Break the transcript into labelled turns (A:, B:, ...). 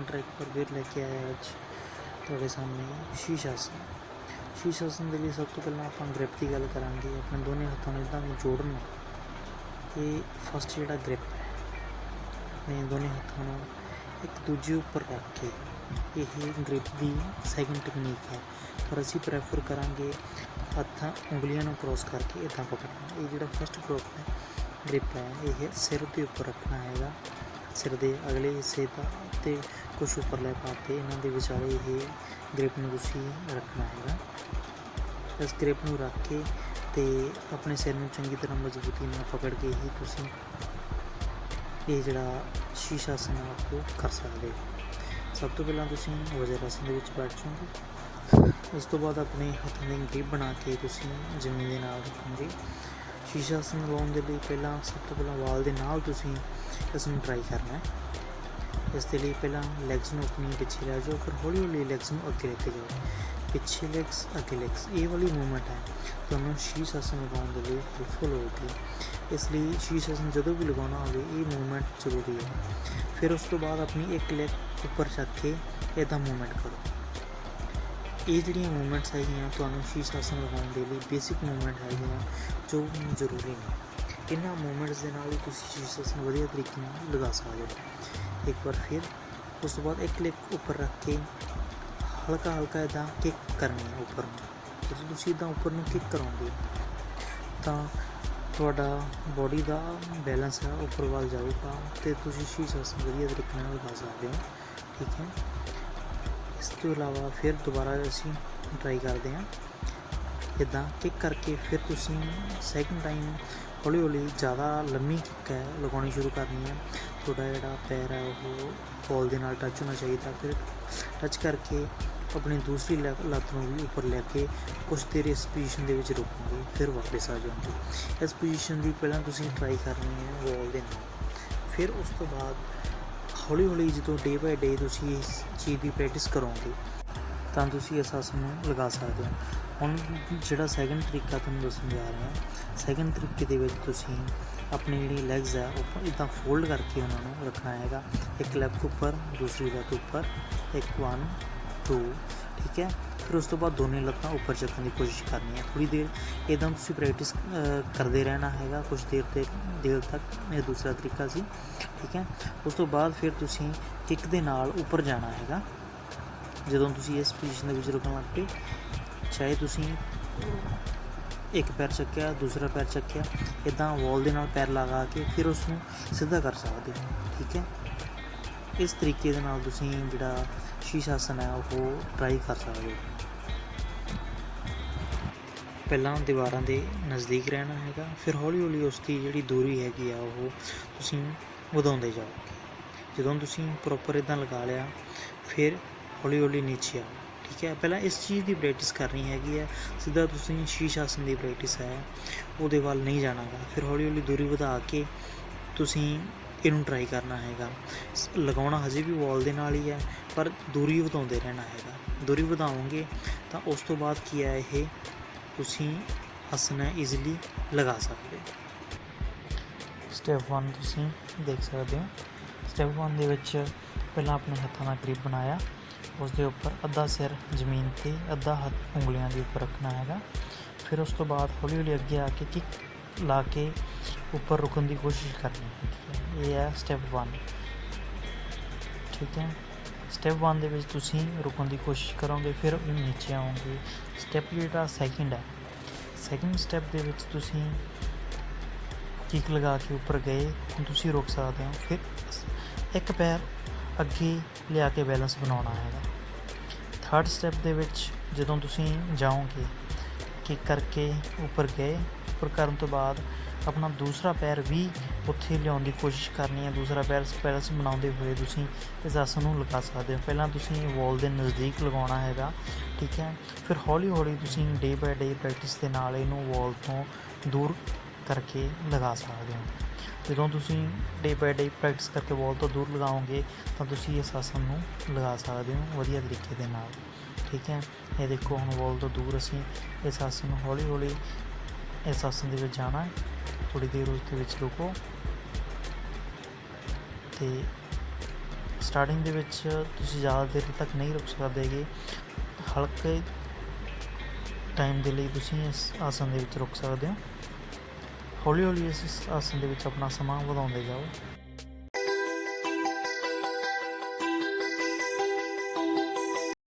A: Track पर फिर लेके आया आज ਤੁਹਾਡੇ ਸਾਹਮਣੇ ਸ਼ੀਸ਼ ਆਸਨ। ਸ਼ੀਸ਼ ਆਸਨ ਦੇ ਲਈ ਸਭ ਤੋਂ ਪਹਿਲਾਂ ਆਪਾਂ ਗ੍ਰਿਪ ਦੀ ਗੱਲ ਕਰਾਂਗੇ। ਆਪਣੇ ਦੋਨੇ ਹੱਥਾਂ ਨੂੰ ਇੱਦਾਂ ਜੋੜਨਾ। ਇਹ ਫਸਟ ਜਿਹੜਾ ਗ੍ਰਿਪ ਹੈ, ਆਪਣੇ ਦੋਨੇ ਹੱਥਾਂ ਨੂੰ ਇੱਕ ਦੂਜੇ ਉੱਪਰ ਰੱਖ ਕੇ, ਇਹ ਗ੍ਰਿਪ ਦੀ ਸੈਕਿੰਡ ਟੈਕਨੀਕ ਹੈ, ਪਰ ਅਸੀਂ ਪ੍ਰੈਫਰ ਕਰਾਂਗੇ ਹੱਥਾਂ ਉਂਗਲੀਆਂ ਨੂੰ ਕ੍ਰੋਸ ਕਰਕੇ ਇੱਦਾਂ ਪਕੜਨਾ। ਇਹ ਜਿਹੜਾ ਫਸਟ ਗ੍ਰਿਪ ਹੈ ਇਹ ਸਿਰ ਦੇ ਉੱਪਰ ਰੱਖਣਾ ਹੈਗਾ। ਸਿਰ ਦੇ ਅਗਲੇ ਹਿੱਸੇ ਦਾ ਅਤੇ ਕੁਛ ਉੱਪਰਲੇ ਪਾਸੇ ਇਹਨਾਂ ਦੇ ਵਿਚਾਲੇ ਇਹ ਗ੍ਰਿਪ ਨੂੰ ਤੁਸੀਂ ਰੱਖਣਾ ਹੈਗਾ। ਇਸ ਗ੍ਰਿਪ ਨੂੰ ਰੱਖ ਕੇ ਅਤੇ ਆਪਣੇ ਸਿਰ ਨੂੰ ਚੰਗੀ ਤਰ੍ਹਾਂ ਮਜ਼ਬੂਤੀ ਨਾਲ ਪਕੜ ਕੇ ਹੀ ਤੁਸੀਂ ਇਹ ਜਿਹੜਾ ਸ਼ੀਸ਼ ਆਸਨ ਹੈ ਉਹ ਕਰ ਸਕਦੇ ਹੋ। ਸਭ ਤੋਂ ਪਹਿਲਾਂ ਤੁਸੀਂ ਵਜਰ ਆਸਨ ਦੇ ਵਿੱਚ ਬੈਠ ਜਾਓਗੇ। ਉਸ ਤੋਂ ਬਾਅਦ ਆਪਣੇ ਹੱਥਾਂ ਦੀ ਗ੍ਰਿਪ ਬਣਾ ਕੇ ਤੁਸੀਂ ਜ਼ਮੀਨ ਦੇ ਨਾਲ ਰੱਖੋਗੇ। ਸ਼ੀਸ਼ ਆਸਨ ਲਗਾਉਣ ਦੇ ਲਈ ਸਭ ਤੋਂ ਪਹਿਲਾਂ ਵਾਲ ਦੇ ਨਾਲ ਤੁਸੀਂ ਇਸ ਨੂੰ ਟਰਾਈ ਕਰਨਾ। ਇਸ ਦੇ ਲਈ ਪਹਿਲਾਂ ਲੈਗਸ ਨੂੰ ਆਪਣੀ ਪਿੱਛੇ ਲੈ ਜਾਓ, ਫਿਰ ਹੌਲੀ ਹੌਲੀ ਲੈਗਸ ਨੂੰ ਅੱਗੇ ਲੈ ਕੇ ਜਾਓ। ਪਿੱਛੇ ਲੈਗਸ ਅੱਗੇ ਲੈਗਸ, ਇਹ ਵਾਲੀ ਮੂਵਮੈਂਟ ਹੈ ਤੁਹਾਨੂੰ ਸ਼ੀਸ਼ ਆਸਨ ਲਗਾਉਣ ਦੇ ਲਈ ਹੈਲਪਫੁਲ ਹੋਵੇਗੀ। ਇਸ ਲਈ ਸ਼ੀਸ਼ ਆਸਨ ਜਦੋਂ ਵੀ ਲਗਾਉਣਾ ਹੋਵੇ ਇਹ ਮੂਵਮੈਂਟ ਜ਼ਰੂਰੀ ਹੈ। ਫਿਰ ਉਸ ਤੋਂ ਬਾਅਦ ਆਪਣੀ ਇੱਕ ਲੈਗ ਉੱਪਰ ਚੱਕ ਕੇ ਇੱਦਾਂ ਮੂਵਮੈਂਟ ਕਰੋ। ਇਹ ਜਿਹੜੀਆਂ ਮੂਵਮੈਂਟਸ ਹੈਗੀਆਂ ਤੁਹਾਨੂੰ ਸ਼ੀਸ਼ ਆਸਨ ਲਗਾਉਣ ਦੇ ਲਈ ਬੇਸਿਕ ਮੂਵਮੈਂਟ ਹੈਗੀਆਂ ਜੋ ਜ਼ਰੂਰੀ ਨੇ। ਇਹਨਾਂ ਮੂਵਮੈਂਟਸ ਦੇ ਨਾਲ ਹੀ ਤੁਸੀਂ ਸ਼ੀਸ਼ ਆਸਨ ਵਧੀਆ ਤਰੀਕੇ ਨਾਲ ਲਗਾ ਸਕਦੇ ਹੋ। ਇੱਕ ਵਾਰ ਫਿਰ ਉਸ ਤੋਂ ਬਾਅਦ ਇੱਕ ਲੈਗ ਉੱਪਰ ਰੱਖ ਕੇ ਹਲਕਾ ਇੱਦਾਂ ਕਿੱਕ ਕਰਨੀ ਹੈ ਉੱਪਰ ਨੂੰ। ਜਦੋਂ ਤੁਸੀਂ ਇੱਦਾਂ ਉੱਪਰ ਨੂੰ ਕਿੱਕ ਕਰੋਗੇ ਤਾਂ ਤੁਹਾਡਾ ਬੋਡੀ ਦਾ ਬੈਲੈਂਸ ਹੈ ਉੱਪਰ ਵੱਲ ਜਾਊਗਾ ਅਤੇ ਤੁਸੀਂ ਸ਼ੀਸ਼ ਆਸਨ ਵਧੀਆ ਤਰੀਕੇ ਨਾਲ ਲਗਾ ਸਕਦੇ ਹੋ। ਠੀਕ ਹੈ। ਇਸ ਤੋਂ ਇਲਾਵਾ ਫਿਰ ਦੁਬਾਰਾ ਅਸੀਂ ਟਰਾਈ ਕਰਦੇ ਹਾਂ। ਇੱਦਾਂ ਕਿੱਕ ਕਰਕੇ ਫਿਰ ਤੁਸੀਂ ਸੈਕਿੰਡ ਟਾਈਮ ਹੌਲੀ ਹੌਲੀ ਜ਼ਿਆਦਾ ਲੰਮੀ ਕਿੱਕ ਹੈ ਲਗਾਉਣੀ ਸ਼ੁਰੂ ਕਰਨੀ ਹੈ। ਤੁਹਾਡਾ ਜਿਹੜਾ ਪੈਰ ਹੈ ਉਹ ਬੋਲ ਦੇ ਨਾਲ ਟੱਚ ਹੋਣਾ ਚਾਹੀਦਾ। ਫਿਰ ਟੱਚ ਕਰਕੇ ਆਪਣੀ ਦੂਸਰੀ ਲੱਤ ਨੂੰ ਵੀ ਉੱਪਰ ਲੈ ਕੇ ਕੁਛ ਦੇਰ ਇਸ ਪੋਜੀਸ਼ਨ ਦੇ ਵਿੱਚ ਰੁਕੋਗੇ, ਫਿਰ ਵਾਪਸ ਆ ਜਾਓਗੇ। ਇਸ ਪੋਜੀਸ਼ਨ ਦੀ ਪਹਿਲਾਂ ਤੁਸੀਂ ਟਰਾਈ ਕਰਨੀ ਹੈ ਬੋਲ ਦੇ ਨਾਲ। ਫਿਰ ਉਸ ਤੋਂ ਬਾਅਦ ਹੌਲੀ ਹੌਲੀ ਜਦੋਂ ਡੇ ਬਾਏ ਡੇ ਤੁਸੀਂ ਇਸ ਚੀਜ਼ ਦੀ ਪ੍ਰੈਕਟਿਸ ਕਰੋਗੇ ਤਾਂ ਤੁਸੀਂ ਇਸ ਆਸਨ ਨੂੰ ਲਗਾ ਸਕਦੇ ਹੋ। ਹੁਣ ਜਿਹੜਾ ਸੈਕਿੰਡ ਤਰੀਕਾ ਤੁਹਾਨੂੰ ਦੱਸਣ ਜਾ ਰਿਹਾ, ਸੈਕਿੰਡ ਤਰੀਕੇ ਦੇ ਵਿੱਚ ਤੁਸੀਂ ਆਪਣੀ ਜਿਹੜੀ ਲੈਗਸ ਹੈ ਉਹ ਇੱਦਾਂ ਫੋਲਡ ਕਰਕੇ ਉਹਨਾਂ ਨੂੰ ਰੱਖਣਾ ਹੈਗਾ। ਇੱਕ ਲੈਗ ਉੱਪਰ, ਦੂਸਰੀ ਲੱਤ ਉੱਪਰ, ਇੱਕ 1 2, ਠੀਕ ਹੈ। ਫਿਰ ਉਸ ਤੋਂ ਬਾਅਦ ਦੋਨੇ ਲੱਤਾਂ ਉੱਪਰ ਚੱਕਣ ਦੀ ਕੋਸ਼ਿਸ਼ ਕਰਨੀ ਹੈ। ਥੋੜ੍ਹੀ ਦੇਰ ਇੱਦਾਂ ਤੁਸੀਂ ਪ੍ਰੈਕਟਿਸ ਕਰਦੇ ਰਹਿਣਾ ਹੈਗਾ ਕੁਛ ਦੇਰ ਤੱਕ। ਇਹ ਦੂਸਰਾ ਤਰੀਕਾ ਸੀ, ਠੀਕ ਹੈ। ਉਸ ਤੋਂ ਬਾਅਦ ਫਿਰ ਤੁਸੀਂ ਕਿੱਕ ਦੇ ਨਾਲ ਉੱਪਰ ਜਾਣਾ ਹੈਗਾ। ਜਦੋਂ ਤੁਸੀਂ ਇਸ ਪੋਜੀਸ਼ਨ ਦੇ ਵਿੱਚ ਰੁਕਣ ਲੱਗ ਪਏ, ਚਾਹੇ ਤੁਸੀਂ ਇੱਕ ਪੈਰ ਚੱਕਿਆ ਦੂਸਰਾ ਪੈਰ ਚੱਕਿਆ, ਇੱਦਾਂ ਵਾਲ ਦੇ ਨਾਲ ਪੈਰ ਲਗਾ ਕੇ ਫਿਰ ਉਸ ਨੂੰ ਸਿੱਧਾ ਕਰ ਸਕਦੇ ਹੋ। ਠੀਕ ਹੈ। ਇਸ ਤਰੀਕੇ ਦੇ ਨਾਲ ਤੁਸੀਂ ਜਿਹੜਾ ਸ਼ੀਸ਼ ਆਸਨ ਹੈ ਉਹ ਟਰਾਈ ਕਰ ਸਕਦੇ ਹੋ। ਪਹਿਲਾਂ ਦੀਵਾਰਾਂ ਦੇ ਨਜ਼ਦੀਕ ਰਹਿਣਾ ਹੈਗਾ, ਫਿਰ ਹੌਲੀ ਹੌਲੀ ਉਸ ਦੀ ਜਿਹੜੀ ਦੂਰੀ ਹੈਗੀ ਆ ਉਹ ਤੁਸੀਂ ਵਧਾਉਂਦੇ ਜਾਓਗੇ। ਜਦੋਂ ਤੁਸੀਂ ਪ੍ਰੋਪਰ ਇੱਦਾਂ ਲਗਾ ਲਿਆ ਫਿਰ ਹੌਲੀ ਹੌਲੀ ਨੀਚੇ ਆਓ। ਠੀਕ ਹੈ। ਪਹਿਲਾਂ ਇਸ ਚੀਜ਼ ਦੀ ਪ੍ਰੈਕਟਿਸ ਕਰਨੀ ਹੈਗੀ ਹੈ। ਸਿੱਧਾ ਤੁਸੀਂ ਸ਼ੀਸ਼ ਆਸਨ ਦੀ ਪ੍ਰੈਕਟਿਸ ਹੈ ਉਹਦੇ ਵੱਲ ਨਹੀਂ ਜਾਣਾਗਾ। ਫਿਰ ਹੌਲੀ ਹੌਲੀ ਦੂਰੀ ਵਧਾ ਕੇ ਤੁਸੀਂ ਇਹਨੂੰ ਟਰਾਈ ਕਰਨਾ ਹੈਗਾ। ਲਗਾਉਣਾ ਹਜੇ ਵੀ ਵਾਲ ਦੇ ਨਾਲ ਹੀ ਹੈ, ਪਰ ਦੂਰੀ ਵਧਾਉਂਦੇ ਰਹਿਣਾ ਹੈਗਾ। ਦੂਰੀ ਵਧਾਓਗੇ ਤਾਂ ਉਸ ਤੋਂ ਬਾਅਦ ਕੀ ਹੈ, ਇਹ ਤੁਸੀਂ ਆਸਨ ਹੈ ਈਜ਼ੀਲੀ ਲਗਾ ਸਕਦੇ ਹੋ। ਸਟੈਪ 1 ਤੁਸੀਂ ਦੇਖ ਸਕਦੇ ਹੋ। ਸਟੈਪ 1 ਦੇ ਵਿੱਚ ਪਹਿਲਾਂ ਆਪਣੇ ਹੱਥਾਂ ਦਾ ਗ੍ਰਿਪ ਬਣਾਇਆ, ਉਸ ਦੇ ਉੱਪਰ ਅੱਧਾ ਸਿਰ ਜ਼ਮੀਨ 'ਤੇ ਅੱਧਾ ਹੱਥ ਉਂਗਲੀਆਂ ਦੇ ਉੱਪਰ ਰੱਖਣਾ ਹੈਗਾ। ਫਿਰ ਉਸ ਤੋਂ ਬਾਅਦ ਹੌਲੀ ਹੌਲੀ ਅੱਗੇ ਆ ਕੇ ਕਿੱਕ ਲਾ ਕੇ ਉੱਪਰ ਰੁਕਣ ਦੀ ਕੋਸ਼ਿਸ਼ ਕਰਨੀ ਹੈ। ਇਹ ਹੈ ਸਟੈਪ 1, ਠੀਕ ਹੈ। ਸਟੈਪ 1 ਦੇ ਵਿੱਚ ਤੁਸੀਂ ਰੁਕਣ ਦੀ ਕੋਸ਼ਿਸ਼ ਕਰੋਗੇ, ਫਿਰ ਨੀਚੇ ਆਓਗੇ। ਸਟੈਪ ਜਿਹੜਾ ਸੈਕਿੰਡ ਹੈ, ਸੈਕਿੰਡ ਸਟੈਪ ਦੇ ਵਿੱਚ ਤੁਸੀਂ ਕਿੱਕ ਲਗਾ ਕੇ ਉੱਪਰ ਗਏ, ਹੁਣ ਤੁਸੀਂ ਰੁਕ ਸਕਦੇ ਹੋ। ਫਿਰ ਇੱਕ ਪੈਰ ਅੱਗੇ ਲਿਆ ਕੇ ਬੈਲੈਂਸ ਬਣਾਉਣਾ ਹੈਗਾ। ਥਰਡ ਸਟੈਪ ਦੇ ਵਿੱਚ ਜਦੋਂ ਤੁਸੀਂ ਜਾਓਗੇ ਕਿੱਕ ਕਰਕੇ ਉੱਪਰ ਗਏ, ਉੱਪਰ ਕਰਨ ਤੋਂ ਬਾਅਦ ਆਪਣਾ ਦੂਸਰਾ ਪੈਰ ਵੀ ਉੱਥੇ ਲਿਆਉਣ ਦੀ ਕੋਸ਼ਿਸ਼ ਕਰਨੀ ਹੈ। ਦੂਸਰਾ ਪੈਰ ਬੈਲੈਂਸ ਬਣਾਉਂਦੇ ਹੋਏ ਤੁਸੀਂ ਇਸ ਆਸਨ ਨੂੰ ਲਗਾ ਸਕਦੇ ਹੋ। ਪਹਿਲਾਂ ਤੁਸੀਂ ਵਾਲ ਦੇ ਨਜ਼ਦੀਕ ਲਗਾਉਣਾ ਹੈਗਾ, ਠੀਕ ਹੈ। ਫਿਰ ਹੌਲੀ ਹੌਲੀ ਤੁਸੀਂ ਡੇ ਬਾਏ ਡੇ ਪ੍ਰੈਕਟਿਸ ਦੇ ਨਾਲ ਇਹਨੂੰ ਵਾਲ ਤੋਂ ਦੂਰ ਕਰਕੇ ਲਗਾ ਸਕਦੇ ਹੋ। ਜਦੋਂ ਤੁਸੀਂ ਡੇ ਬਾਏ ਡੇ ਪ੍ਰੈਕਟਿਸ ਕਰਕੇ ਵਾਲ ਤੋਂ ਦੂਰ ਲਗਾਓਗੇ ਤਾਂ ਤੁਸੀਂ ਇਸ ਆਸਨ ਨੂੰ ਲਗਾ ਸਕਦੇ ਹੋ ਵਧੀਆ ਤਰੀਕੇ ਦੇ ਨਾਲ। ਠੀਕ ਹੈ। ਇਹ ਦੇਖੋ ਹੁਣ ਵਾਲ ਤੋਂ ਦੂਰ ਅਸੀਂ ਇਸ ਆਸਨ ਨੂੰ ਹੌਲੀ ਹੌਲੀ ਇਸ ਆਸਨ ਦੇ ਵਿੱਚ ਜਾਣਾ। ਥੋੜ੍ਹੀ ਦੇਰ ਉਸ ਦੇ ਵਿੱਚ ਰੁਕੋ ਅਤੇ ਸਟਾਰਟਿੰਗ ਦੇ ਵਿੱਚ ਤੁਸੀਂ ਜ਼ਿਆਦਾ ਦੇਰ ਤੱਕ ਨਹੀਂ ਰੁਕ ਸਕਦੇ ਗੇ, ਹਲਕੇ ਟਾਈਮ ਦੇ ਲਈ ਤੁਸੀਂ ਇਸ ਆਸਨ ਦੇ ਵਿੱਚ ਰੁਕ ਸਕਦੇ ਹੋ। ਹੌਲੀ ਹੌਲੀ ਇਸ ਆਸਨ ਦੇ ਵਿੱਚ ਆਪਣਾ ਸਮਾਂ ਵਧਾਉਂਦੇ ਜਾਓ।